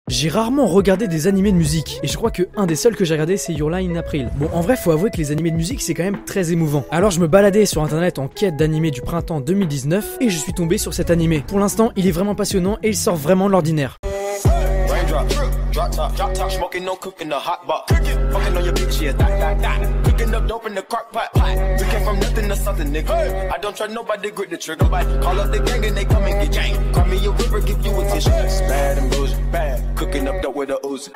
J'ai rarement regardé des animés de musique, et je crois que un des seuls que j'ai regardé c'est Your Lie in April. Bon, en vrai faut avouer que les animés de musique c'est quand même très émouvant. Alors je me baladais sur internet en quête d'animés du printemps 2019, et je suis tombé sur cet animé. Pour l'instant il est vraiment passionnant et il sort vraiment de l'ordinaire. Drop top, smoking, no cooking, the hot pot. Fucking on your bitch, yeah, that. Cooking up dope in the crock pot. We came from nothing to something, nigga. I don't trust nobody, grip the trigger. Call up the gang and they come and get gang. Call me a river, give you a tissue. Bad and bullshit, bad. Cooking up dope with a Uzi.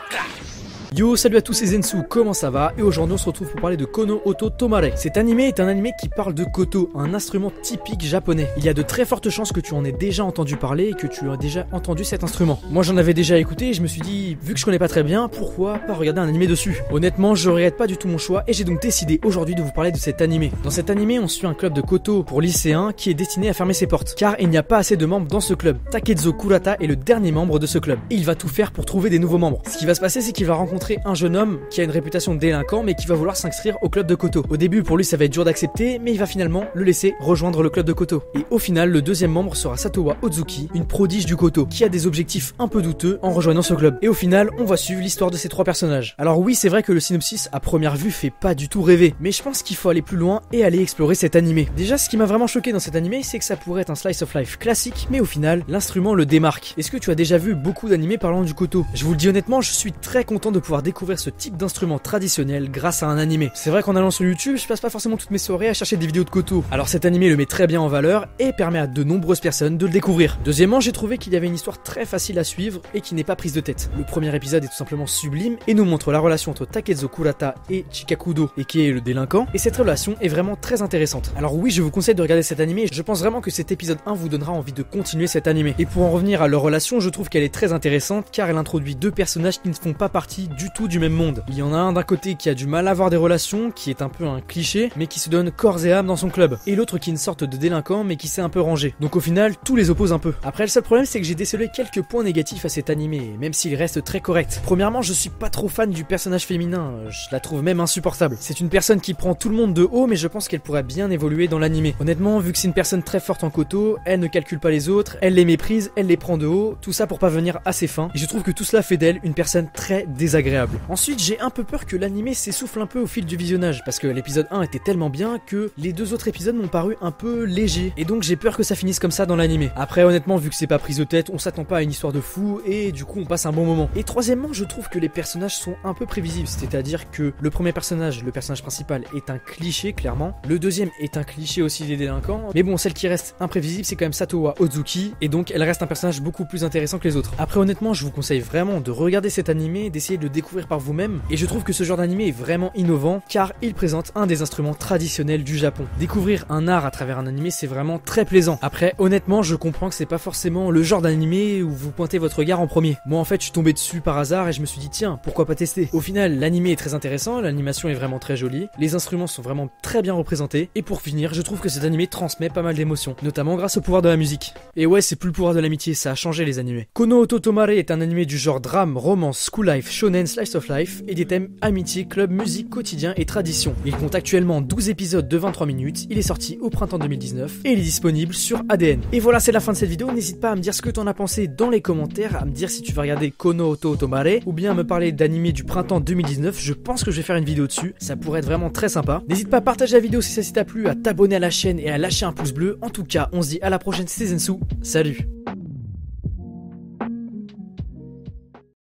Yo, salut à tous, c'est Zensu, comment ça va? Et aujourd'hui on se retrouve pour parler de Kono Oto Tomare. Cet animé est un animé qui parle de koto, un instrument typique japonais. Il y a de très fortes chances que tu en aies déjà entendu parler et que tu as déjà entendu cet instrument. Moi j'en avais déjà écouté et je me suis dit, vu que je connais pas très bien, pourquoi pas regarder un animé dessus? Honnêtement, je regrette pas du tout mon choix et j'ai donc décidé aujourd'hui de vous parler de cet animé. Dans cet animé, on suit un club de koto pour lycéens qui est destiné à fermer ses portes, car il n'y a pas assez de membres dans ce club. Takezo Kurata est le dernier membre de ce club. Et il va tout faire pour trouver des nouveaux membres. Ce qui va se passer, c'est qu'il va rencontrer un jeune homme qui a une réputation de délinquant mais qui va vouloir s'inscrire au club de koto. Au début pour lui ça va être dur d'accepter, mais il va finalement le laisser rejoindre le club de koto. Et au final le deuxième membre sera Satowa Ozuki, une prodige du koto, qui a des objectifs un peu douteux en rejoignant ce club. Et au final on va suivre l'histoire de ces trois personnages. Alors oui, c'est vrai que le synopsis à première vue fait pas du tout rêver, mais je pense qu'il faut aller plus loin et aller explorer cet animé. Déjà ce qui m'a vraiment choqué dans cet animé, c'est que ça pourrait être un slice of life classique, mais au final l'instrument le démarque. Est-ce que tu as déjà vu beaucoup d'animés parlant du koto? Je vous le dis honnêtement, je suis très content de pouvoir découvrir ce type d'instrument traditionnel grâce à un animé. C'est vrai qu'en allant sur YouTube, je passe pas forcément toutes mes soirées à chercher des vidéos de koto. Alors cet animé le met très bien en valeur et permet à de nombreuses personnes de le découvrir. Deuxièmement, j'ai trouvé qu'il y avait une histoire très facile à suivre et qui n'est pas prise de tête. Le premier épisode est tout simplement sublime et nous montre la relation entre Takezo Kurata et Chikakudo, et qui est le délinquant, et cette relation est vraiment très intéressante. Alors oui, je vous conseille de regarder cet animé, je pense vraiment que cet épisode 1 vous donnera envie de continuer cet animé. Et pour en revenir à leur relation, je trouve qu'elle est très intéressante car elle introduit deux personnages qui ne font pas partie du tout du même monde. Il y en a un d'un côté qui a du mal à avoir des relations, qui est un peu un cliché, mais qui se donne corps et âme dans son club, et l'autre qui est une sorte de délinquant mais qui s'est un peu rangé. Donc au final, tout les oppose un peu. Après, le seul problème c'est que j'ai décelé quelques points négatifs à cet animé, même s'il reste très correct. Premièrement, je suis pas trop fan du personnage féminin, je la trouve même insupportable. C'est une personne qui prend tout le monde de haut, mais je pense qu'elle pourrait bien évoluer dans l'animé. Honnêtement, vu que c'est une personne très forte en koto, elle ne calcule pas les autres, elle les méprise, elle les prend de haut, tout ça pour pas venir à ses fins, et je trouve que tout cela fait d'elle une personne très désagréable. Ensuite, j'ai un peu peur que l'animé s'essouffle un peu au fil du visionnage, parce que l'épisode 1 était tellement bien que les deux autres épisodes m'ont paru un peu légers, et donc j'ai peur que ça finisse comme ça dans l'animé. Après, honnêtement, vu que c'est pas prise de tête, on s'attend pas à une histoire de fou, et du coup on passe un bon moment. Et troisièmement, je trouve que les personnages sont un peu prévisibles, c'est-à-dire que le premier personnage, le personnage principal, est un cliché clairement, le deuxième est un cliché aussi des délinquants, mais bon, celle qui reste imprévisible c'est quand même Satowa Ozuki, et donc elle reste un personnage beaucoup plus intéressant que les autres. Après, honnêtement, je vous conseille vraiment de regarder cet animé, d'essayer de le découvrir par vous-même, et je trouve que ce genre d'animé est vraiment innovant car il présente un des instruments traditionnels du Japon. Découvrir un art à travers un animé, c'est vraiment très plaisant. Après, honnêtement, je comprends que c'est pas forcément le genre d'animé où vous pointez votre regard en premier. Moi en fait, je suis tombé dessus par hasard et je me suis dit tiens, pourquoi pas tester. Au final, l'animé est très intéressant, l'animation est vraiment très jolie, les instruments sont vraiment très bien représentés, et pour finir, je trouve que cet animé transmet pas mal d'émotions, notamment grâce au pouvoir de la musique. Et ouais, c'est plus le pouvoir de l'amitié, ça a changé les animés. Kono Oto Tomare est un animé du genre drame, romance, school life, shonen, slice of life, et des thèmes amitié, club, musique, quotidien et tradition. Il compte actuellement 12 épisodes de 23 minutes, il est sorti au printemps 2019 et il est disponible sur ADN. Et voilà, c'est la fin de cette vidéo, n'hésite pas à me dire ce que t'en as pensé dans les commentaires, à me dire si tu veux regarder Kono Oto Tomare ou bien à me parler d'animé du printemps 2019, je pense que je vais faire une vidéo dessus, ça pourrait être vraiment très sympa. N'hésite pas à partager la vidéo si ça t'a plu, à t'abonner à la chaîne et à lâcher un pouce bleu. En tout cas, on se dit à la prochaine, c'était Zensu, salut.